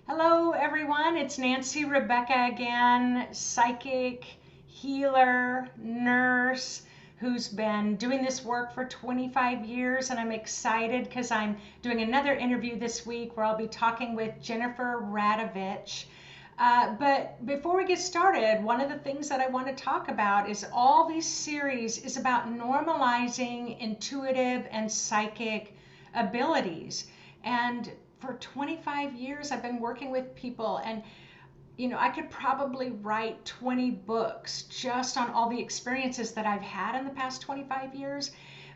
Hello, everyone. It's Nancy Rebecca again, psychic, healer, nurse, who's been doing this work for 25 years. And I'm excited because I'm doing another interview this week where I'll be talking with Jennifer Radovich. But before we get started, one of the things that I want to talk about is all these series is about normalizing intuitive and psychic abilities. And for 25 years, I've been working with people, and I could probably write 20 books just on all the experiences that I've had in the past 25 years.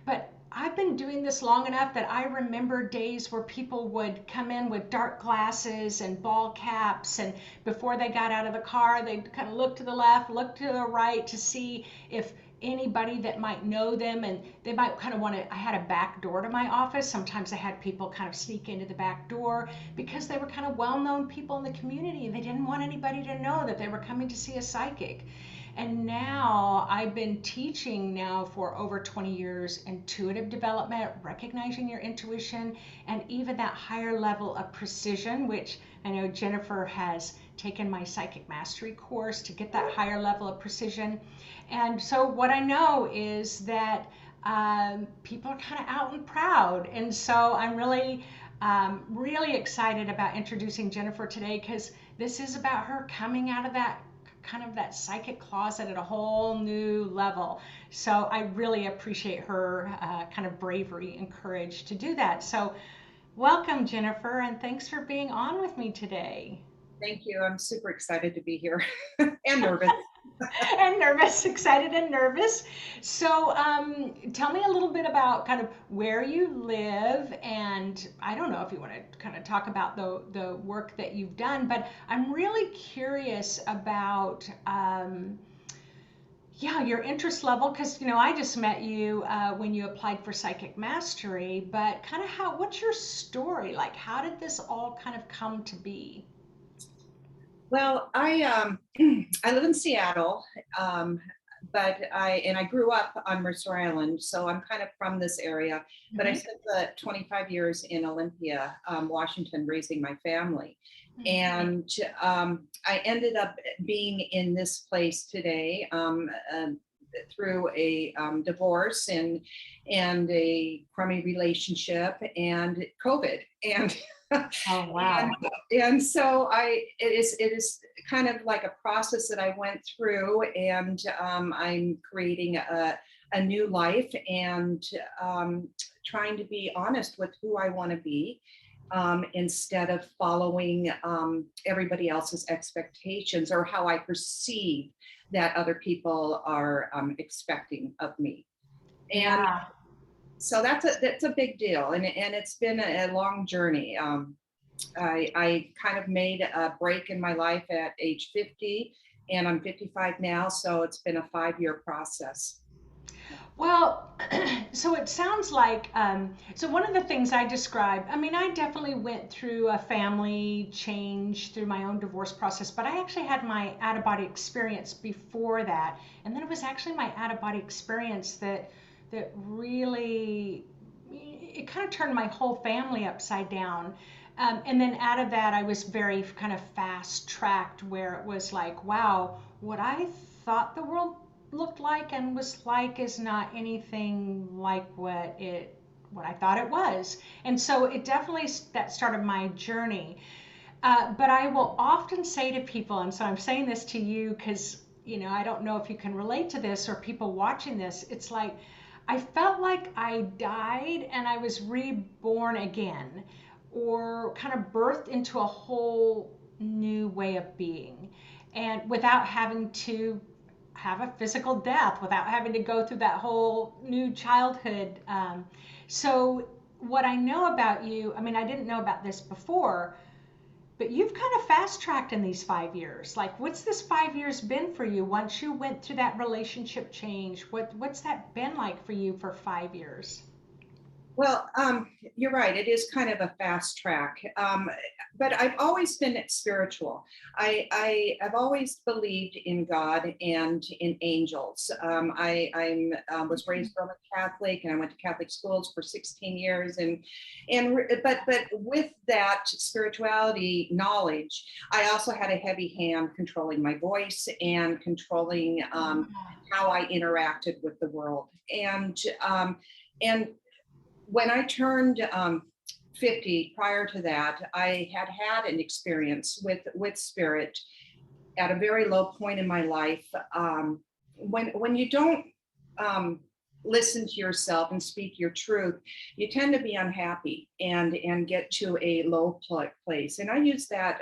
But I've been doing this long enough that I remember days where people would come in with dark glasses and ball caps, and before they got out of the car, they'd kind of look to the left, look to the right to see if anybody that might know them, and they might kind of want to. I had a back door to my office. Sometimes I had people kind of sneak into the back door because they were kind of well-known people in the community, and they didn't want anybody to know that they were coming to see a psychic. And now I've been teaching now for over 20 years intuitive development, recognizing your intuition, and even that higher level of precision, which I know Jennifer has taken my psychic mastery course to get that higher level of precision. And so what I know is that people are kind of out and proud. And so I'm really excited about introducing Jennifer today because this is about her coming out of that kind of that psychic closet at a whole new level. So I really appreciate her kind of bravery and courage to do that. So welcome, Jennifer, and thanks for being on with me today. Thank you. I'm super excited to be here and nervous. And nervous, excited and nervous. So, tell me a little bit about kind of where you live, and I don't know if you want to kind of talk about the work that you've done, but I'm really curious about. Yeah, your interest level, because I just met you when you applied for psychic mastery, but kind of what's your story? Like, how did this all kind of come to be? Well, I live in Seattle, um, but I grew up on Mercer Island, so I'm kind of from this area. But I Hmm. spent the 25 years in Olympia, Washington, raising my family, Hmm. and I ended up being in this place today. Through a divorce and a crummy relationship and COVID and Oh, and wow. and so it is kind of like a process that I went through, and I'm creating a new life and trying to be honest with who I want to be, instead of following everybody else's expectations or how I perceive that other people are expecting of me. And Yeah. so that's a big deal, and it's been a long journey. I kind of made a break in my life at age 50, and I'm 55 now, so it's been a 5 year process. Well, so it sounds like, so one of the things I described, I mean, I definitely went through a family change through my own divorce process, but I actually had my out of body experience before that. And then it was actually my out of body experience that really, it kind of turned my whole family upside down. And then out of that, I was very kind of fast tracked where it was like, wow, what I thought the world looked like and was like is not anything like what I thought it was. And so it definitely that started my journey. But I will often say to people, and so I'm saying this to you because I don't know if you can relate to this or people watching this. It's like I felt like I died and I was reborn again, or kind of birthed into a whole new way of being, and without having to have a physical death, without having to go through that whole new childhood. So, what I know about you, I mean, I didn't know about this before, but you've kind of fast tracked in these 5 years. Like, what's this 5 years been for you once you went through that relationship change? What's that been like for you for 5 years? Well, you're right. It is kind of a fast track. but I've always been spiritual. I've always believed in God and in angels. I was raised Roman Catholic, and I went to Catholic schools for 16 years, but with that spirituality knowledge, I also had a heavy hand controlling my voice and controlling how I interacted with the world. And when I turned 50, prior to that, I had an experience with spirit at a very low point in my life. When you don't listen to yourself and speak your truth, you tend to be unhappy and get to a low place. And I use that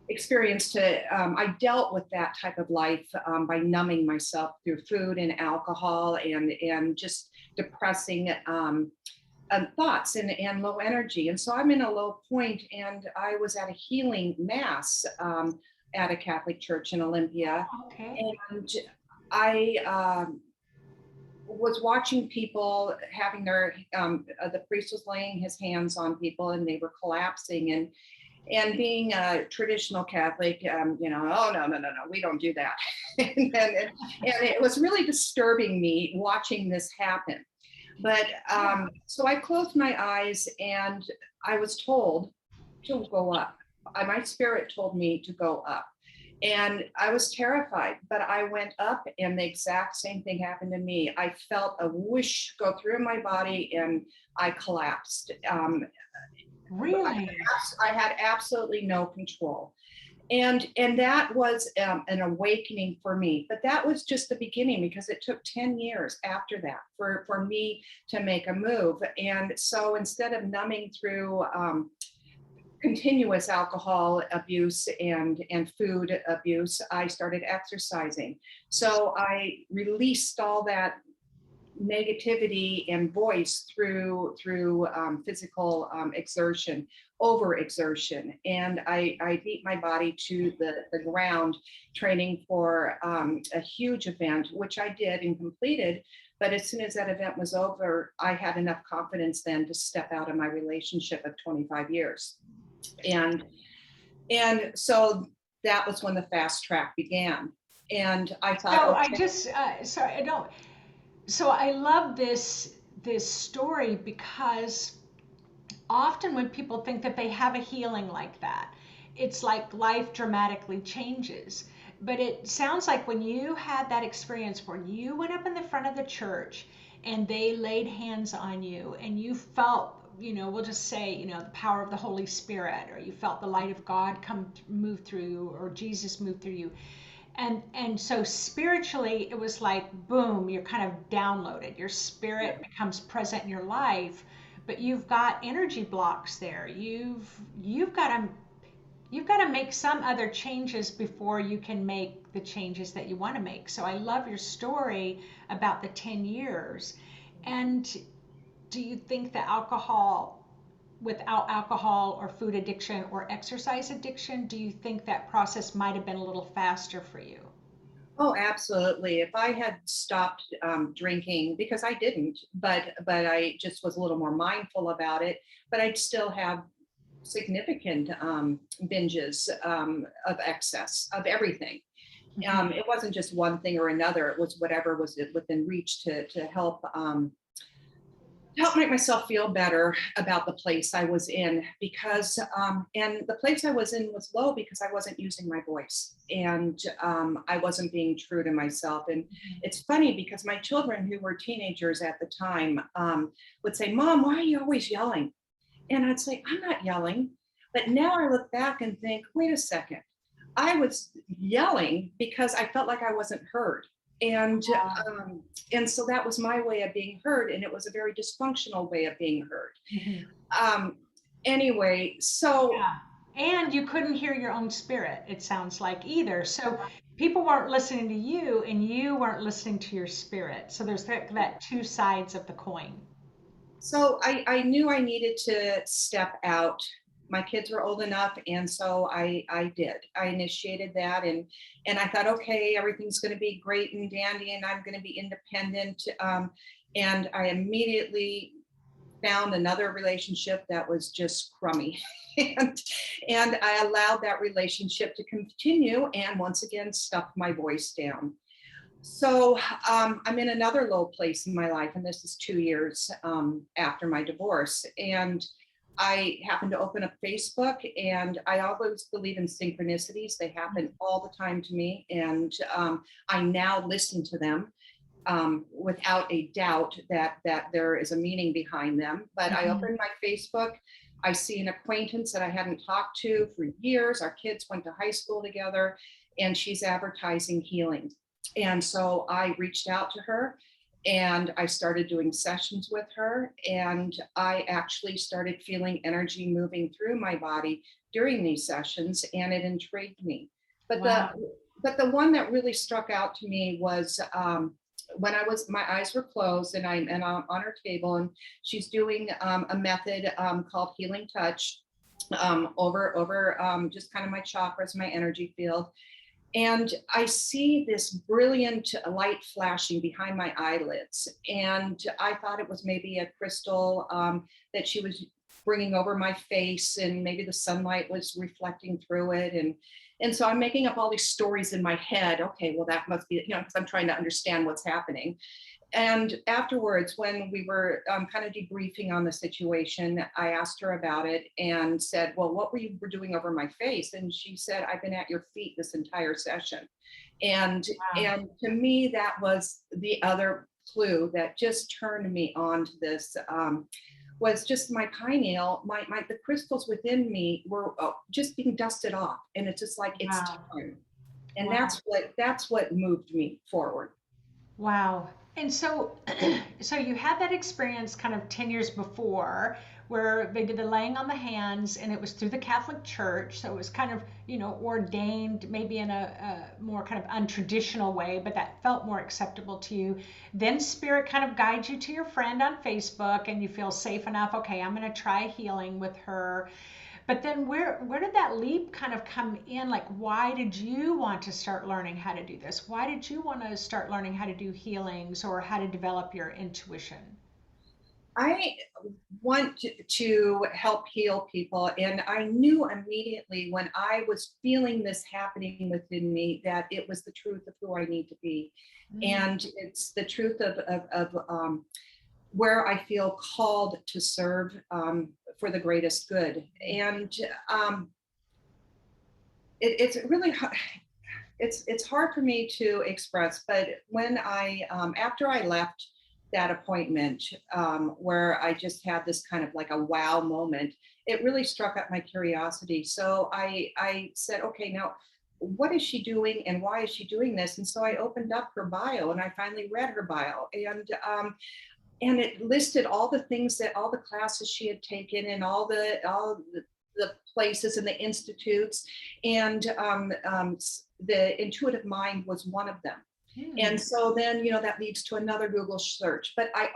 experience to I dealt with that type of life by numbing myself through food and alcohol and just depressing thoughts and low energy. And so I'm in a low point, and I was at a healing mass at a Catholic church in Olympia. Okay. And I was watching people having their, the priest was laying his hands on people and they were collapsing. And being a traditional Catholic, oh, no, we don't do that. and it was really disturbing me watching this happen. But so I closed my eyes and I was told to go up. My spirit told me to go up. And I was terrified, but I went up and the exact same thing happened to me. I felt a whoosh go through my body and I collapsed. Really? I had absolutely no control. And that was an awakening for me. But that was just the beginning, because it took 10 years after that for me to make a move. And so instead of numbing through continuous alcohol abuse and food abuse, I started exercising. So I released all that negativity and voice through physical exertion, overexertion. And I beat my body to the ground, training for a huge event, which I did and completed. But as soon as that event was over, I had enough confidence then to step out of my relationship of 25 years. And so that was when the fast track began. And I thought, So okay. I just, sorry, I don't. So I love this story, because often when people think that they have a healing like that, it's like life dramatically changes. But it sounds like when you had that experience where you went up in the front of the church and they laid hands on you and you felt, we'll just say, the power of the Holy Spirit, or you felt the light of God move through you, or Jesus move through you. And so spiritually, it was like, boom, you're kind of downloaded. Your spirit becomes present in your life, but you've got energy blocks there. You've got to make some other changes before you can make the changes that you want to make. So I love your story about the 10 years. And do you think that without alcohol or food addiction or exercise addiction, do you think that process might have been a little faster for you? Oh, absolutely. If I had stopped drinking, because I didn't, but I just was a little more mindful about it, but I'd still have significant binges of excess of everything. It wasn't just one thing or another. It was whatever was within reach to help make myself feel better about the place I was in, because and the place I was in was low because I wasn't using my voice, and I wasn't being true to myself. And it's funny because my children, who were teenagers at the time, would say, "Mom, why are you always yelling?" And I'd say, "I'm not yelling." But now I look back and think, wait a second, I was yelling because I felt like I wasn't heard. And so that was my way of being heard, and it was a very dysfunctional way of being heard. Um, anyway, so Yeah. And you couldn't hear your own spirit, it sounds like, either. So people weren't listening to you and you weren't listening to your spirit. So there's that two sides of the coin. I knew I needed to step out. My kids were old enough, and so I did. I initiated that, and I thought, okay, everything's going to be great and dandy, and I'm going to be independent. And I immediately found another relationship that was just crummy. and and I allowed that relationship to continue and once again stuck my voice down. So I'm in another low place in my life, and this is 2 years after my divorce. And I happened to open up Facebook, and I always believe in synchronicities. They happen all the time to me, and I now listen to them without a doubt that there is a meaning behind them. But I Mhm. opened my Facebook. I see an acquaintance that I hadn't talked to for years. Our kids went to high school together, and she's advertising healing. And so I reached out to her and I started doing sessions with her. And I actually started feeling energy moving through my body during these sessions, and it intrigued me. But the Wow. but the one that really struck out to me was when my eyes were closed and I'm on her table, and she's doing a method called Healing Touch over just kind of my chakras, my energy field. And I see this brilliant light flashing behind my eyelids. And I thought it was maybe a crystal that she was bringing over my face, and maybe the sunlight was reflecting through it. And so I'm making up all these stories in my head. Okay, well, that must be, because I'm trying to understand what's happening. And afterwards, when we were kind of debriefing on the situation, I asked her about it and said, well, what were doing over my face? And she said, I've been at your feet this entire session. And Wow. and to me, that was the other clue that just turned me on to this. Was just my pineal, the crystals within me were just being dusted off, and it's just like it's Wow. time, and Wow. that's what moved me forward. Wow. And so, so you had that experience kind of 10 years before where they did the laying on the hands and it was through the Catholic Church. So it was kind of, ordained maybe in a more kind of untraditional way, but that felt more acceptable to you. Then Spirit kind of guides you to your friend on Facebook and you feel safe enough. Okay, I'm going to try healing with her. But then where did that leap kind of come in? Like, why did you want to start learning how to do this? Why did you want to start learning how to do healings or how to develop your intuition? I want to help heal people. And I knew immediately when I was feeling this happening within me that it was the truth of who I need to be. Mm, And it's the truth of where I feel called to serve for the greatest good. And um, it's really it's hard for me to express, but when I after I left that appointment where I just had this kind of like a wow moment, it really struck up my curiosity. So I said, okay, now what is she doing and why is she doing this? And so I opened up her bio and I finally read her bio, and it listed all the things that all the classes she had taken and all the places and the institutes, and the intuitive mind was one of them. And mm, so then, that leads to another Google search. But I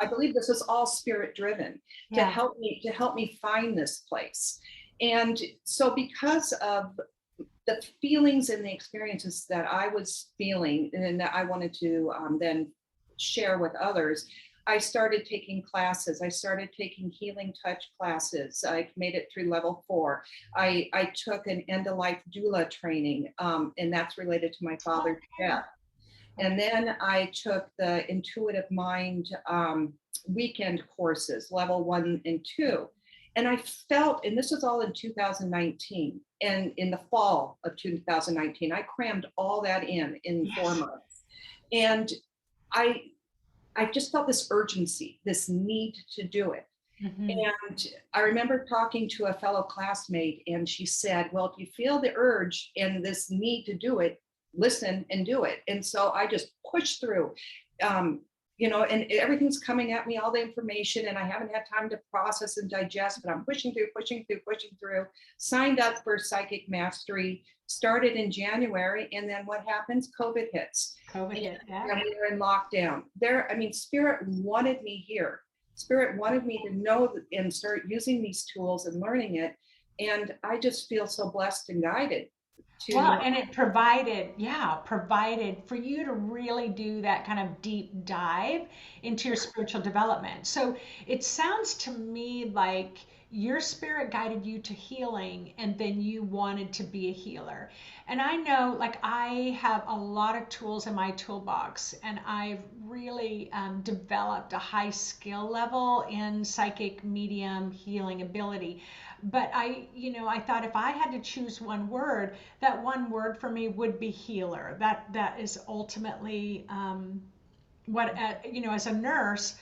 believe this is all spirit driven to yeah. help me find this place. And so because of the feelings and the experiences that I was feeling and that I wanted to then share with others, I started taking classes. I started taking healing touch classes. I made it through level 4. I took an end of life doula training, and that's related to my father's Okay. death. And then I took the intuitive mind weekend courses, level 1 and 2. And I felt, and this was all in 2019, and in the fall of 2019, I crammed all that in four Yes. months. And I I just felt this urgency, this need to do it. Hmm. And I remember talking to a fellow classmate, and she said, well, if you feel the urge and this need to do it, listen and do it. And so I just pushed through. Um, and everything's coming at me, all the information, and I haven't had time to process and digest, but I'm pushing through, pushing through, pushing through. Signed up for Psychic Mastery, started in January, and then what happens? COVID hits. COVID And, hit. Yeah. and we were in lockdown. Spirit wanted me here. Spirit wanted me to know and start using these tools and learning it. And I just feel so blessed and guided. Well, to and it provided, yeah, provided for you to really do that kind of deep dive into your spiritual development. So it sounds to me like your spirit guided you to healing and then you wanted to be a healer. And I know, like, I have a lot of tools in my toolbox, and I've really developed a high skill level in psychic medium healing ability. But I thought if I had to choose one word, that one word for me would be healer. That is ultimately what as a nurse,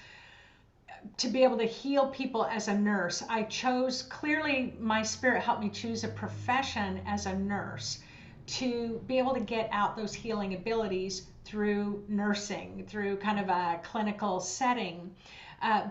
to be able to heal people as a nurse. I chose, clearly my spirit helped me choose a profession as a nurse to be able to get out those healing abilities through nursing, through kind of a clinical setting.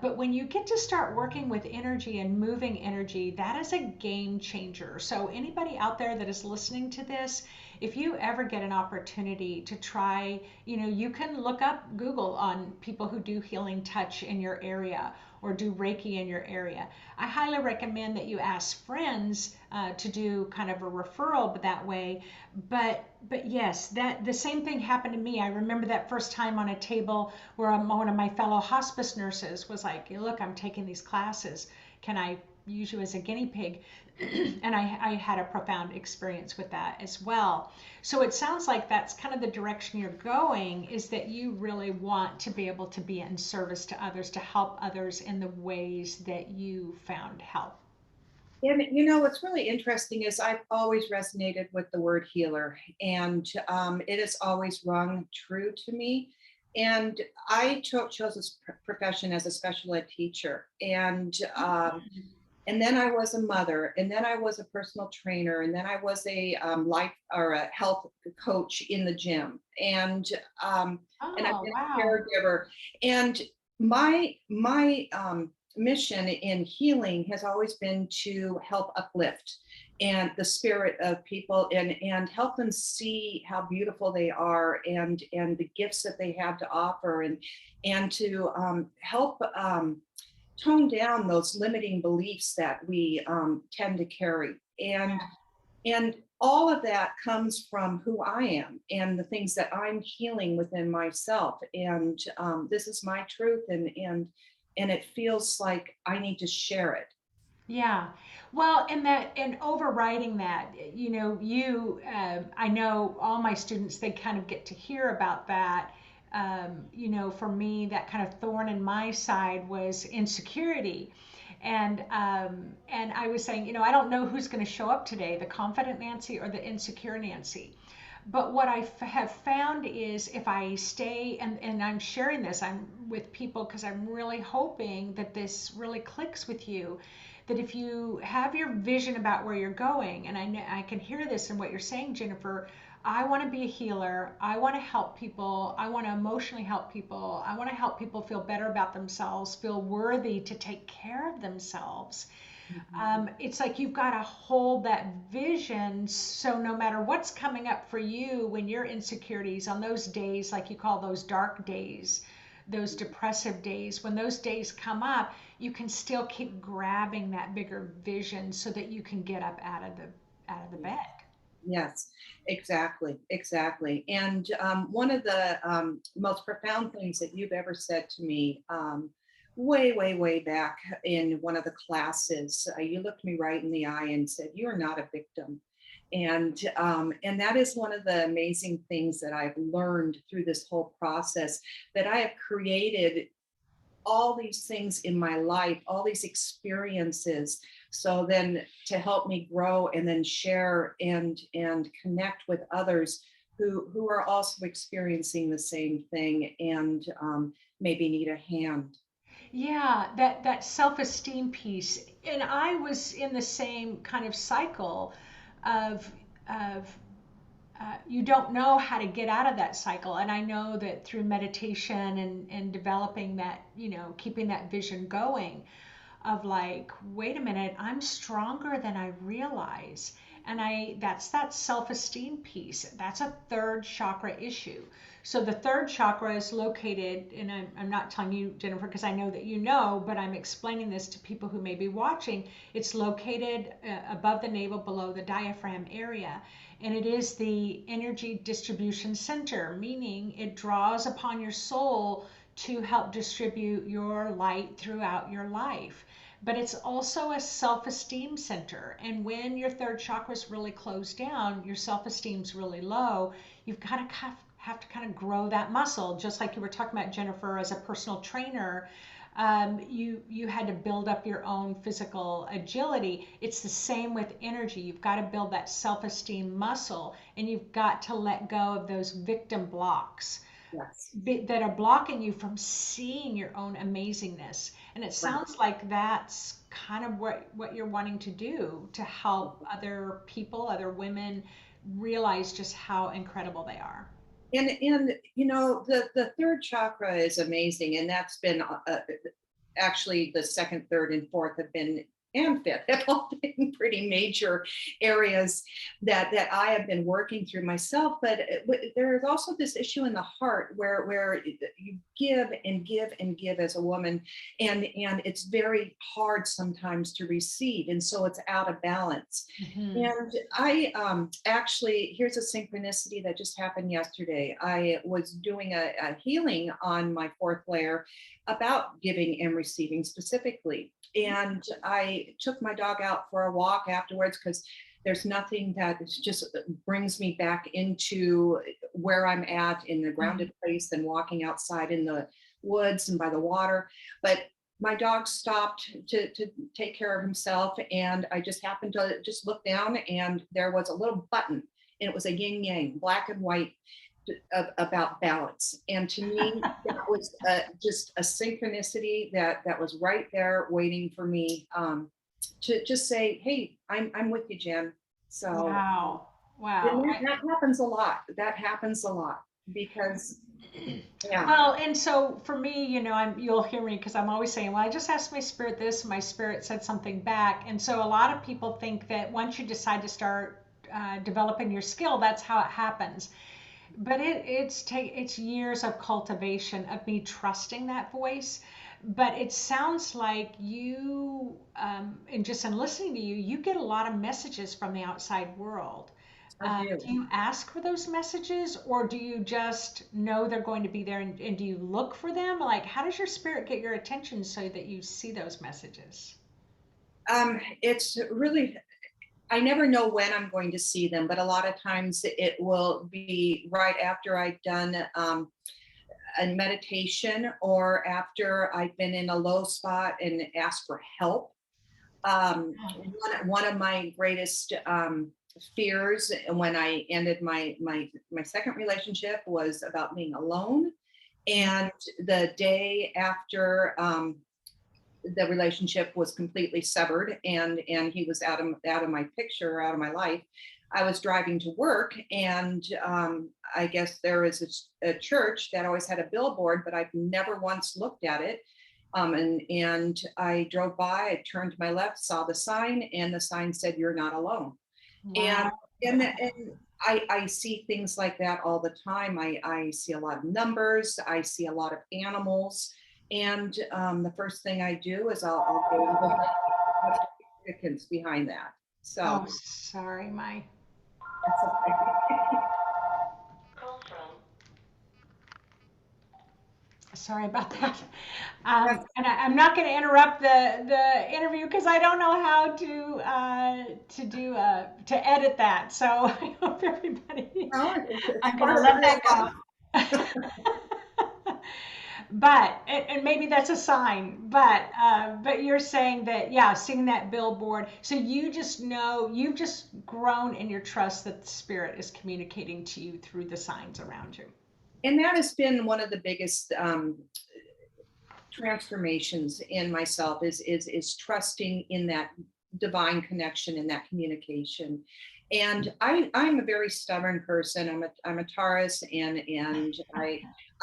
But when you get to start working with energy and moving energy, that is a game changer. So, anybody out there that is listening to this, if you ever get an opportunity to try, you can look up Google on people who do healing touch in your area or do Reiki in your area. I highly recommend that you ask friends to do kind of a referral that way. But yes, that the same thing happened to me. I remember that first time on a table where one of my fellow hospice nurses was like, "Look, I'm taking these classes. Can I use you as a guinea pig?" And I had a profound experience with that as well. So it sounds like that's kind of the direction you're going, is that you really want to be able to be in service to others, to help others in the ways that you found help. And what's really interesting is I've always resonated with the word healer, and it has always rung true to me. And I chose this profession as a special ed teacher, and then I was a mother, and then I was a personal trainer, and then I was a life or a health coach in the gym, and I've Oh, been a wow. caregiver. And my mission in healing has always been to help uplift and the spirit of people, and help them see how beautiful they are, and the gifts that they have to offer, and to help tone down those limiting beliefs that we tend to carry. And all of that comes from who I am and the things that I'm healing within myself. And this is my truth, and it feels like I need to share it. Yeah. Well, and overriding that, I know all my students, they kind of get to hear about that. For me, that kind of thorn in my side was insecurity. And I was saying, I don't know who's going to show up today, the confident Nancy or the insecure Nancy. But what I have found is, if I stay, and I'm sharing this, I'm with people because I'm really hoping that this really clicks with you, that if you have your vision about where you're going, and I can hear this in what you're saying, Jennifer. I want to be a healer. I want to help people. I want to emotionally help people. I want to help people feel better about themselves, feel worthy to take care of themselves. Mhm. It's like you've got to hold that vision, so no matter what's coming up for you, when your insecurities on those days, like you call those dark days, those depressive days, when those days come up, you can still keep grabbing that bigger vision so that you can get up out of the bed. Yes, exactly, exactly. And one of the most profound things that you've ever said to me, way, way, way back in one of the classes, you looked me right in the eye and said, "You are not a victim." And that is one of the amazing things that I've learned through this whole process, that I have created all these things in my life, all these experiences. So then to help me grow and then share and connect with others who are also experiencing the same thing, and maybe need a hand. Yeah, that self-esteem piece. And I was in the same kind of cycle of of you don't know how to get out of that cycle. And I know that through meditation and developing that, keeping that vision going, of like, wait a minute, I'm stronger than I realize. And that's that self-esteem piece. That's a third chakra issue. So the third chakra is located, and I'm not telling you, Jennifer, because I know that you know, but I'm explaining this to people who may be watching. It's located above the navel, below the diaphragm area, and it is the energy distribution center, meaning it draws upon your soul to help distribute your light throughout your life. But it's also a self-esteem center. And when your third chakra is really closed down, your self-esteem's really low, you've got to have to kind of grow that muscle, just like you were talking about, Jennifer, as a personal trainer. You had to build up your own physical agility. It's the same with energy. You've got to build that self-esteem muscle, and you've got to let go of those victim blocks Yes. that are blocking you from seeing your own amazingness. And it Right. sounds like that's kind of what you're wanting to do to help other people, other women realize just how incredible they are. And the third chakra is amazing, and that's been actually the second, third, and fourth have been, and fifth have all been pretty major areas that I have been working through myself. But there is also this issue in the heart where you give and give and give as a woman, and it's very hard sometimes to receive, and so it's out of balance. Hmm. And I actually, here's a synchronicity that just happened yesterday. I was doing a healing on my fourth layer about giving and receiving specifically. And I took my dog out for a walk afterwards because there's nothing that just brings me back into where I'm at in the grounded place than walking outside in the woods and by the water. But my dog stopped to take care of himself, and I just happened to just look down, and there was a little button, and it was a yin yang, black and white, about balance. And to me, that was just a synchronicity that was right there waiting for me, to just say, "Hey, I'm with you, Jen." So Wow. and Wow. that happens a lot. That happens a lot because, yeah. Well, and so for me, you'll hear me because I'm always saying, well, I just asked my spirit this, and my spirit said something back. And so a lot of people think that once you decide to start developing your skill, that's how it happens. But it's years of cultivation of me trusting that voice. But it sounds like you, and just in listening to you, you get a lot of messages from the outside world. I do. Do you ask for those messages, or do you just know they're going to be there, and do you look for them? Like, how does your spirit get your attention so that you see those messages? It's really, I never know when I'm going to see them, but a lot of times it will be right after I've done a meditation, or after I've been in a low spot and asked for help. One of my greatest fears when I ended my second relationship was about being alone. And the day after the relationship was completely severed, and he was out of my picture, out of my life, I was driving to work, and I guess there is a church that always had a billboard, but I've never once looked at it. And I drove by, I turned to my left, saw the sign, and the sign said, "You're not alone." And Wow. and I see things like that all the time. I see a lot of numbers, I see a lot of animals, and the first thing I do is I'll go and look at what's the significance behind that. So Oh, sorry, my. that's okay. Sorry about that. That's And I'm not going to interrupt the interview because I don't know how to edit that. So I hope everybody. no, it's I'm going part to of the let that makeup. go. But and maybe that's a sign. But you're saying that, yeah, seeing that billboard. So you just know you've just grown in your trust that the spirit is communicating to you through the signs around you. And that has been one of the biggest transformations in myself, is trusting in that divine connection and that communication. And I'm a very stubborn person. I'm a Taurus, and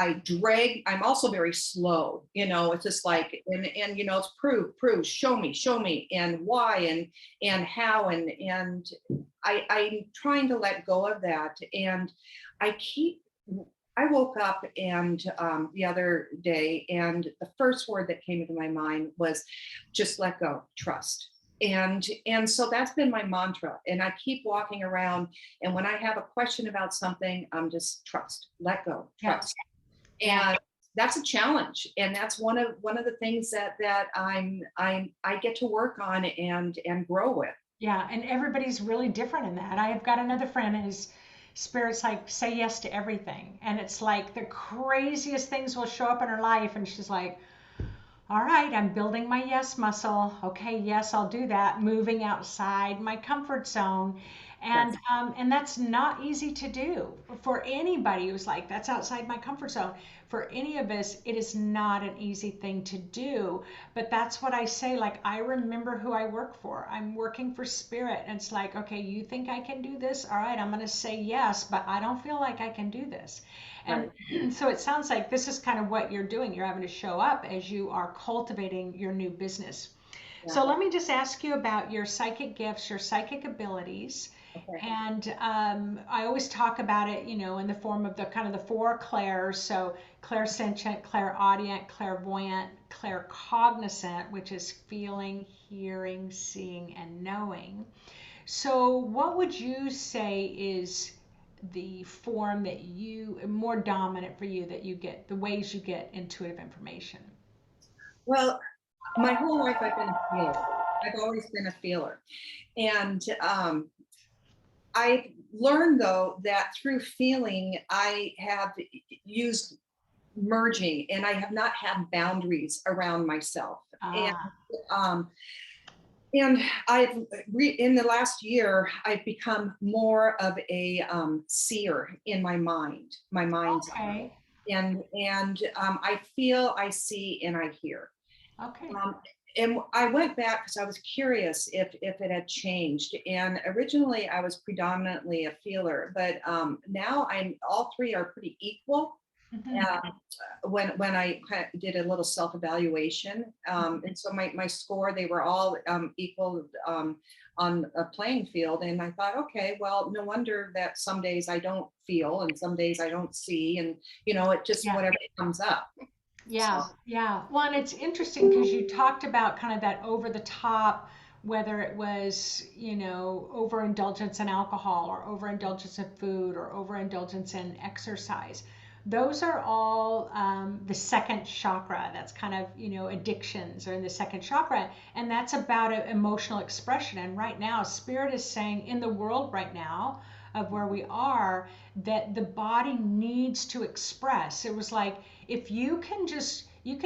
I'm also very slow, it's just like, and it's prove, show me, and why, and how, and I'm trying to let go of that. And I keep, I woke up and the other day, and the first word that came into my mind was just let go, trust. And so that's been my mantra. And I keep walking around. And when I have a question about something, I'm just trust, let go, Yeah. trust. Yeah. And that's a challenge, and that's one of the things that I get to work on and grow with. Yeah, and everybody's really different in that. I have got another friend whose spirit's like say yes to everything. And it's like the craziest things will show up in her life and she's like, all right, I'm building my yes muscle. Okay, yes, I'll do that. Moving outside my comfort zone. Yes, And that's not easy to do for anybody who's like, that's outside my comfort zone. For any of us, it is not an easy thing to do. But that's what I say. Like, I remember who I work for. I'm working for spirit. And it's like, okay, you think I can do this? All right, I'm going to say yes, but I don't feel like I can do this. And right. so it sounds like this is kind of what you're doing. You're having to show up as you are cultivating your new business. Yeah. So let me just ask you about your psychic gifts, your psychic abilities. Okay. And I always talk about it, in the form of the kind of the four clairs. So clairsentient, clairaudient, clairvoyant, claircognizant, which is feeling, hearing, seeing, and knowing. So what would you say is the form that you more dominant for you, that you get the ways you get intuitive information? Well, my whole life I've been a feeler. I've always been a feeler, and I learned though that through feeling I have used merging, and I have not had boundaries around myself. And Ah, um, and in the last year, I've become more of a seer in my mind's eye, okay, and I feel, I see, and I hear. okay. Um, and I went back because I was curious if it had changed. And originally, I was predominantly a feeler, but now I'm all three are pretty equal. Hmm. When I did a little self evaluation, and so my score, they were all equal on a playing field, and I thought, okay, well, no wonder that some days I don't feel and some days I don't see, and it just Yeah. whatever comes up. So Yeah, yeah. Well, and it's interesting because you talked about kind of that over the top, whether it was, overindulgence in alcohol or overindulgence in food or overindulgence in exercise. Those are all the second chakra. That's kind of, addictions are in the second chakra. And that's about emotional expression. And right now, Spirit is saying in the world right now of where we are, that the body needs to express. It was like, if you can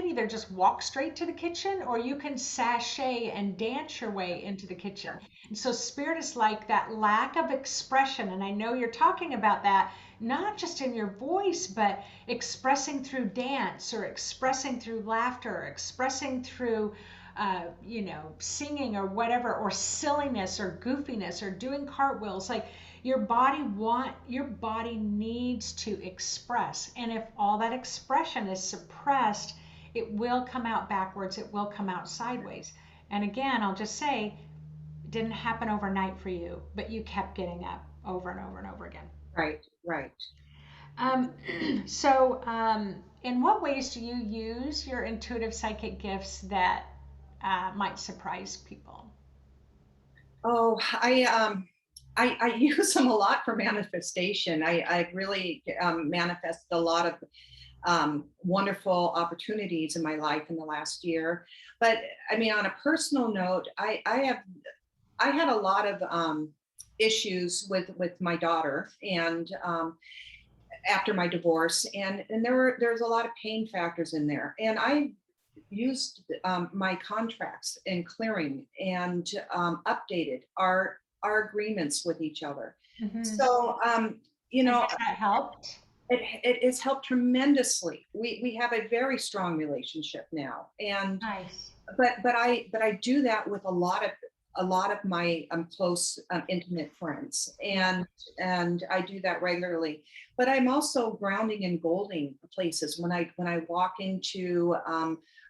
either just walk straight to the kitchen or you can sashay and dance your way into the kitchen. And so spirit is like that lack of expression. And I know you're talking about that, not just in your voice, but expressing through dance or expressing through laughter, or expressing through singing or whatever, or silliness or goofiness or doing cartwheels. Like your body needs to express. And if all that expression is suppressed, it will come out backwards, it will come out sideways. And again, I'll just say, it didn't happen overnight for you, but you kept getting up over and over and over again. right, right. um, so in what ways do you use your intuitive psychic gifts that might surprise people? Oh, I use them a lot for manifestation. I really manifested a lot of wonderful opportunities in my life in the last year. But I mean, on a personal note, I had a lot of issues with my daughter, and after my divorce, and there's a lot of pain factors in there, and I used my contracts and clearing, and updated our agreements with each other. Hmm. So And has that helped? it has helped tremendously. We have a very strong relationship now, and Nice. but I do that with a lot of a lot of my close, intimate friends, and I do that regularly. But I'm also grounding and golding places when I walk into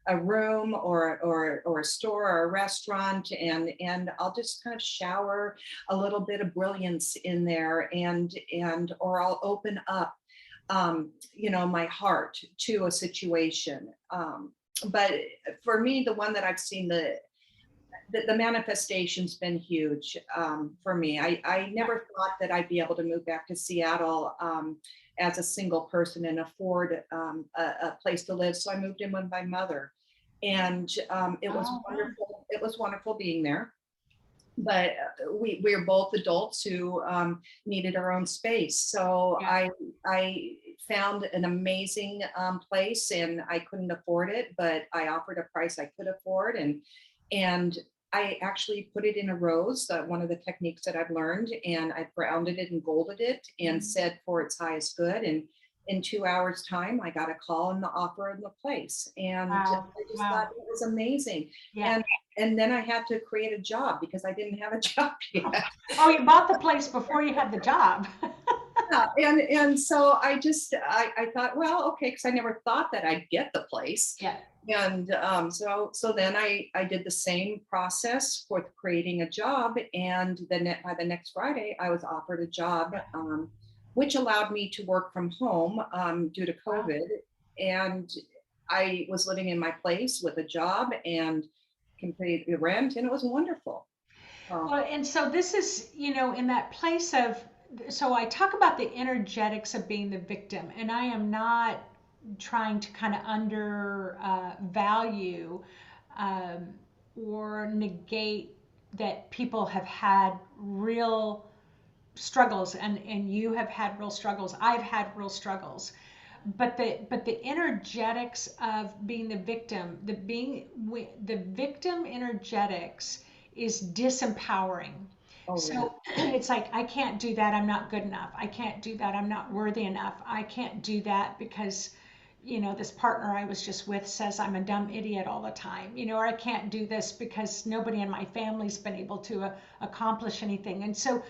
a room or a store or a restaurant, and I'll just kind of shower a little bit of brilliance in there, and or I'll open up my heart to a situation. But for me, the one that I've seen the manifestation's been huge for me. I never thought that I'd be able to move back to Seattle as a single person and afford a place to live. So I moved in with my mother, and it was Oh, wow. wonderful. It was wonderful being there. But we are both adults who needed our own space. So Yeah. I found an amazing place, and I couldn't afford it, but I offered a price I could afford, and I actually put it in a rose, one of the techniques that I've learned, and I grounded it and golded it and said for its highest good. And in 2 hours time, I got a call and the offer of the place. And Wow. I just thought Wow. it was amazing. Yeah. And then I had to create a job because I didn't have a job yet. Oh, you bought the place before you had the job. Yeah, and so I thought, well, okay, because I never thought that I'd get the place. Yeah. And so then I did the same process for creating a job, and then by the next Friday I was offered a job, which allowed me to work from home due to Wow. COVID, and I was living in my place with a job and can pay the rent, and it was wonderful. So, Well, and so this is, in that place of, so I talk about the energetics of being the victim, and I am not trying to kind of under value um, or negate that people have had real struggles, and you have had real struggles. I've had real struggles. But the energetics of being the victim, the victim energetics is disempowering. oh yeah, So it's like, I can't do that, I'm not good enough. I can't do that, I'm not worthy enough. I can't do that because this partner I was just with says I'm a dumb idiot all the time, or I can't do this because nobody in my family's been able to accomplish anything. And so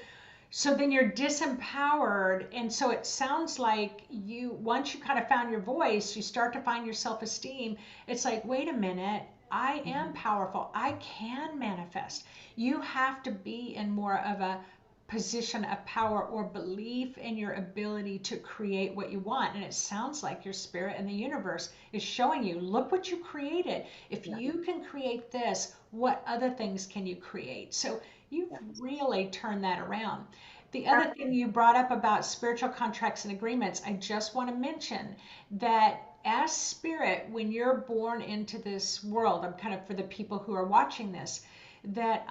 then you're disempowered. And so it sounds like once you kind of found your voice, you start to find your self-esteem. It's like, wait a minute, I am powerful, I can manifest. You have to be in more of a position of power or belief in your ability to create what you want. And it sounds like your spirit and the universe is showing you, look what you created. If yeah, you can create this, what other things can you create? So you've yeah. really turned that around. The other thing you brought up about spiritual contracts and agreements, I just want to mention that as spirit, when you're born into this world, I'm kind of, for the people who are watching this, that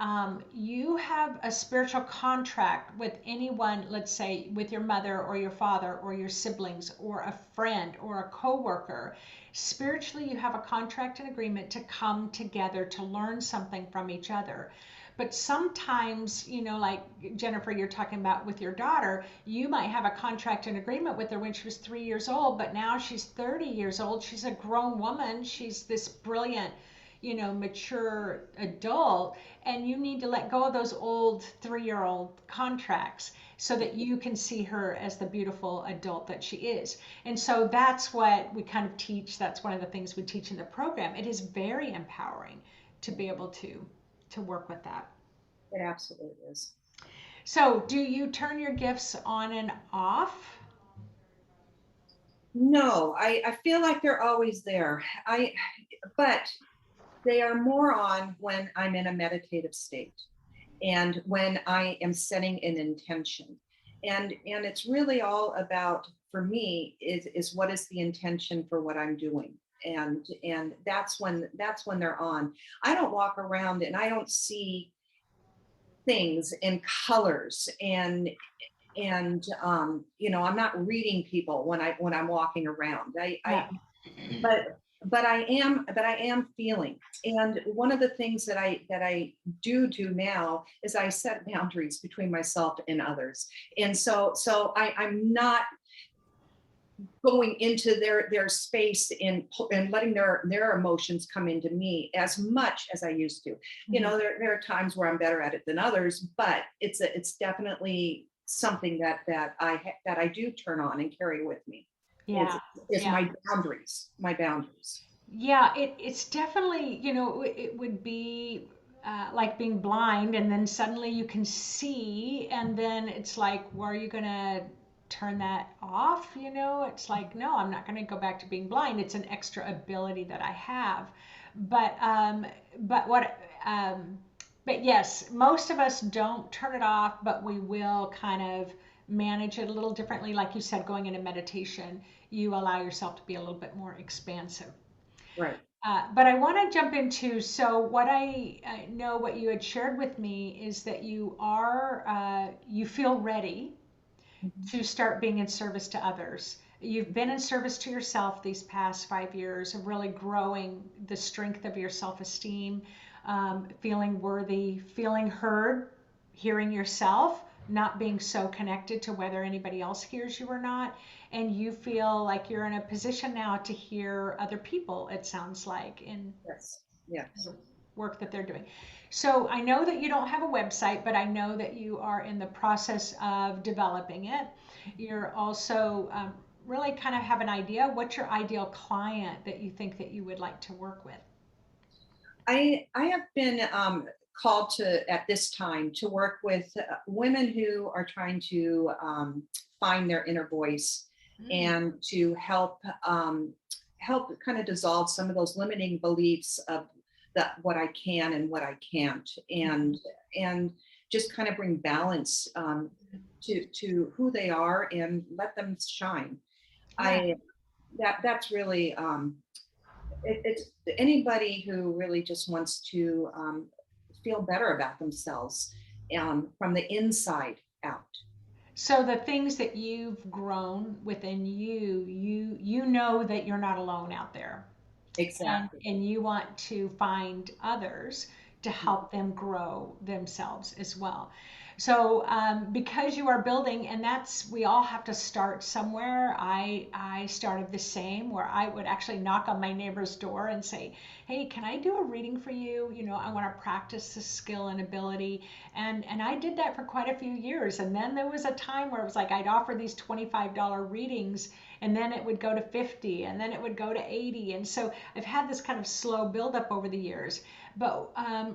you have a spiritual contract with anyone, let's say with your mother or your father or your siblings or a friend or a coworker. Spiritually, you have a contract and agreement to come together to learn something from each other. But sometimes, like Jennifer, you're talking about with your daughter, you might have a contract and agreement with her when she was 3 years old, but now she's 30 years old. She's a grown woman. She's this brilliant, mature adult, and you need to let go of those old 3-year-old contracts so that you can see her as the beautiful adult that she is. And so that's what we kind of teach. That's one of the things we teach in the program. It is very empowering to be able to work with that. It absolutely is. So, do you turn your gifts on and off? No, I feel like they're always there. But they are more on when I'm in a meditative state and when I am setting an intention. And it's really all about, for me, is what is the intention for what I'm doing. And that's when they're on. I don't walk around and I don't see things in colors, and I'm not reading people when I'm walking around. I Yeah. but I am feeling. And one of the things that I do now is I set boundaries between myself and others. And so I'm not going into their space and letting their emotions come into me as much as I used to. You Mhm. know, there are times where I'm better at it than others, but it's definitely something that I do turn on and carry with me. Is Yeah. is Yeah. my boundaries. Yeah, it's definitely, it would be like being blind, and then suddenly you can see, and then it's like, well, are you gonna turn that off? It's like, no, I'm not gonna go back to being blind. It's an extra ability that I have. But but what but yes, most of us don't turn it off, but we will kind of manage it a little differently. Like you said, going into meditation, you allow yourself to be a little bit more expansive. Right. But I want to jump into, so what I know what you had shared with me is that you feel ready Mhm. to start being in service to others. You've been in service to yourself these past 5 years of really growing the strength of your self-esteem, feeling worthy, feeling heard, hearing yourself, not being so connected to whether anybody else hears you or not. And you feel like you're in a position now to hear other people, it sounds like, in Yes. Yes. the work that they're doing. So I know that you don't have a website, but I know that you are in the process of developing it. You're also really kind of have an idea. What's your ideal client that you think that you would like to work with? I have been called to at this time to work with women who are trying to find their inner voice Mm, and to help kind of dissolve some of those limiting beliefs of that what I can and what I can't, and just kind of bring balance to who they are and let them shine. yeah. I that's really it's anybody who really just wants to feel better about themselves from the inside out. So the things that you've grown within you, you know that you're not alone out there. and Exactly. and you want to find others to help them grow themselves as well. So because you are building, and that's, we all have to start somewhere. I started the same, where I would actually knock on my neighbor's door and say, hey, can I do a reading for you? I want to practice this skill and ability. And I did that for quite a few years, and then there was a time where it was like I'd offer these $25 readings, and then it would go to 50, and then it would go to 80. And so I've had this kind of slow buildup over the years. But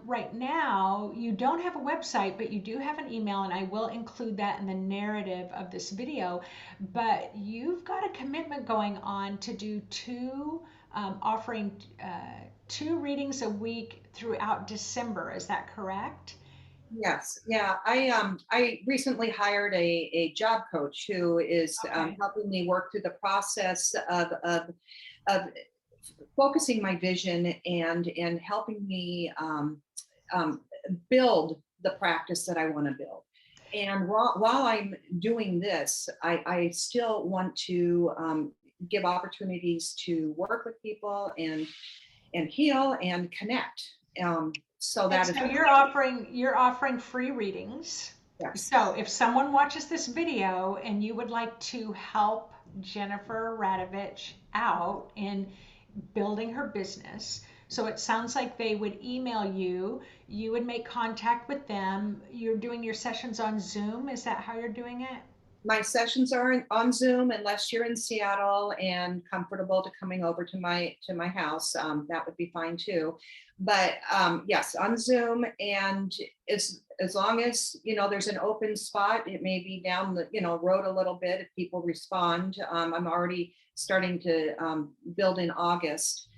right now, you don't have a website, but you do have an email, and I will include that in the narrative of this video. But you've got a commitment going on to do offering two readings a week throughout December. Is that correct? Yes, yeah. I recently hired a job coach who is Okay. helping me work through the process of focusing my vision and helping me um, build the practice that I want to build. And while I'm doing this, I still want to give opportunities to work with people and heal and connect. So And that is so you're offering free readings. yes. So if someone watches this video and you would like to help Jennifer Radovich out in building her business, so it sounds like they would email you, you would make contact with them. You're doing your sessions on Zoom. Is that how you're doing it? My sessions are on Zoom unless you're in Seattle and comfortable to coming over to my house. That would be fine too. But yes, on Zoom, and as long as there's an open spot, it may be down the road a little bit if people respond. I'm already starting to build in August,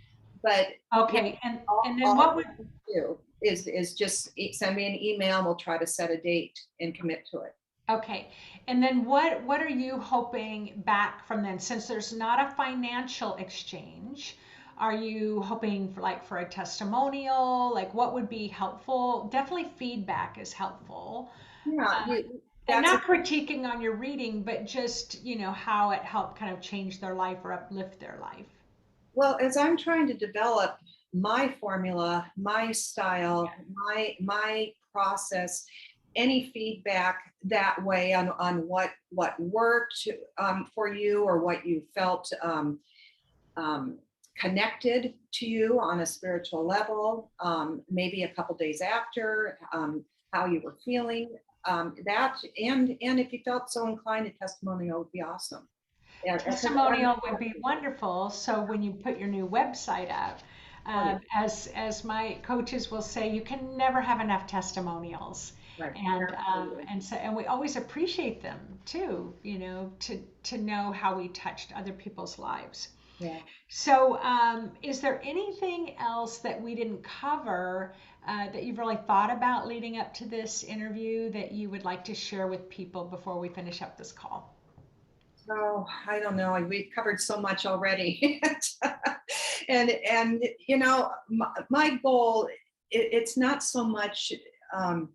but yeah, Okay. And then all what would you do is just send me an email. And we'll try to set a date and commit to it. Okay. And then what are you hoping back from them? Since there's not a financial exchange, are you hoping for, like, for a testimonial? Like, what would be helpful? Definitely feedback is helpful. Yeah, Uh, and that's a not critiquing on your reading, but just, how it helped kind of change their life or uplift their life. well, as I'm trying to develop my formula, my style, Yeah. my process, any feedback that way on what worked for you, or what you felt um, connected to you on a spiritual level, maybe a couple days after, how you were feeling. That and if you felt so inclined, a testimonial would be awesome. Yeah, because Testimonial would be wonderful. So when you put your new website up, oh yeah, as my coaches will say, you can never have enough testimonials, right, absolutely. and we always appreciate them too. To know how we touched other people's lives. Yeah. So, is there anything else that we didn't cover that you've really thought about leading up to this interview that you would like to share with people before we finish up this call? Oh, I don't know. We've covered so much already. And my goal, it's not so much um,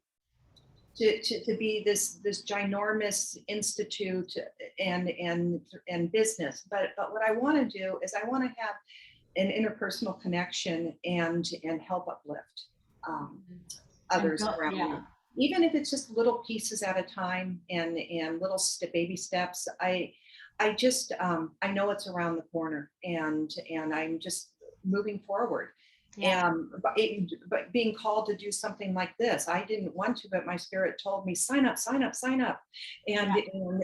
to be this ginormous institute and business, but what I want to do is I want to have an interpersonal connection and help uplift um, And others around yeah, me, even if it's just little pieces at a time and little baby steps. I just I know it's around the corner, and I'm just moving forward. yeah, But being called to do something like this, I didn't want to, but my spirit told me, sign up, sign up, sign up, yeah.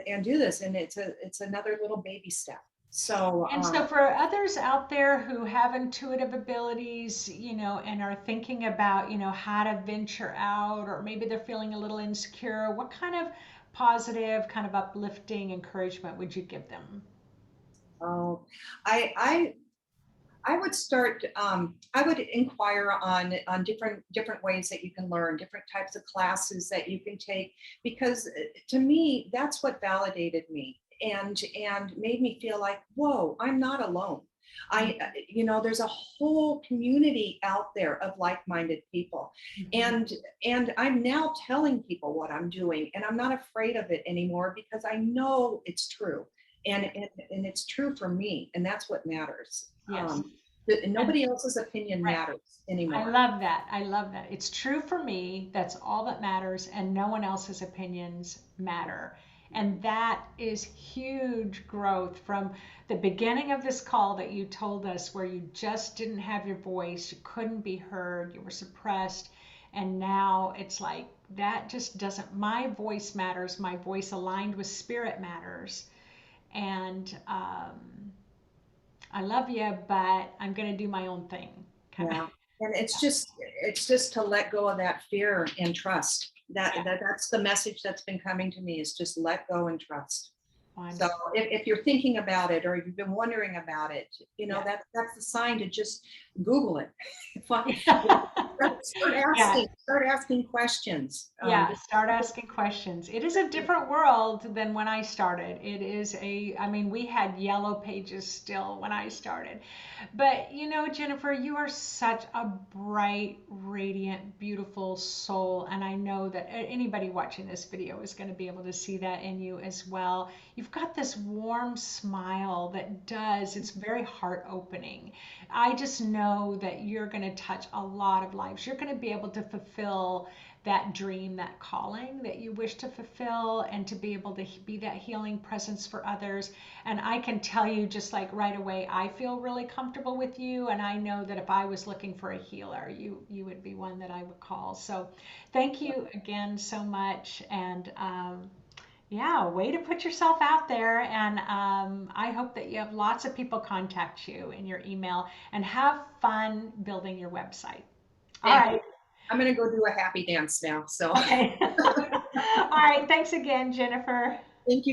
and do this. And it's another little baby step. So And so for others out there who have intuitive abilities, and are thinking about, how to venture out, or maybe they're feeling a little insecure, what kind of positive, kind of uplifting encouragement would you give them? oh, I I would start. I would inquire on different ways that you can learn, different types of classes that you can take, because to me, that's what validated me and made me feel like, whoa, I'm not alone. There's a whole community out there of like-minded people, Mhm. and and I'm now telling people what I'm doing, and I'm not afraid of it anymore because I know it's true, and Yeah. and it's true for me, and that's what matters. Yes. And Nobody else's opinion right. matters I anymore. love that. I love that. It's true for me. That's all that matters, and no one else's opinions matter. And that is huge growth from the beginning of this call that you told us, where you just didn't have your voice, you couldn't be heard, you were suppressed. And now it's like that just doesn't, my voice matters, my voice aligned with spirit matters. And I love you, but I'm going to do my own thing. Kind of. Yeah. And it's just to let go of that fear and trust. Yeah. That's the message that's been coming to me, is just let go and trust. So Wonderful. if you're thinking about it, or if you've been wondering about it, Yeah. that's the sign to just Google it. Yeah. Start asking questions. Yeah, start asking questions. It is a different world than when I started. I mean, we had yellow pages still when I started. But Jennifer, you are such a bright, radiant, beautiful soul. And I know that anybody watching this video is going to be able to see that in you as well. You've got this warm smile it's very heart opening. I just know that you're going to touch a lot of lives. You're going to be able to fulfill that dream, that calling that you wish to fulfill, and to be able to be that healing presence for others. And I can tell you, just like right away, I feel really comfortable with you. And I know that if I was looking for a healer, you would be one that I would call. So thank you again so much. And yeah, way to put yourself out there. And I hope that you have lots of people contact you in your email, and have fun building your website. All Thank you. right. I'm going to go do a happy dance now. So Okay. All right. Thanks again, Jennifer. thank you.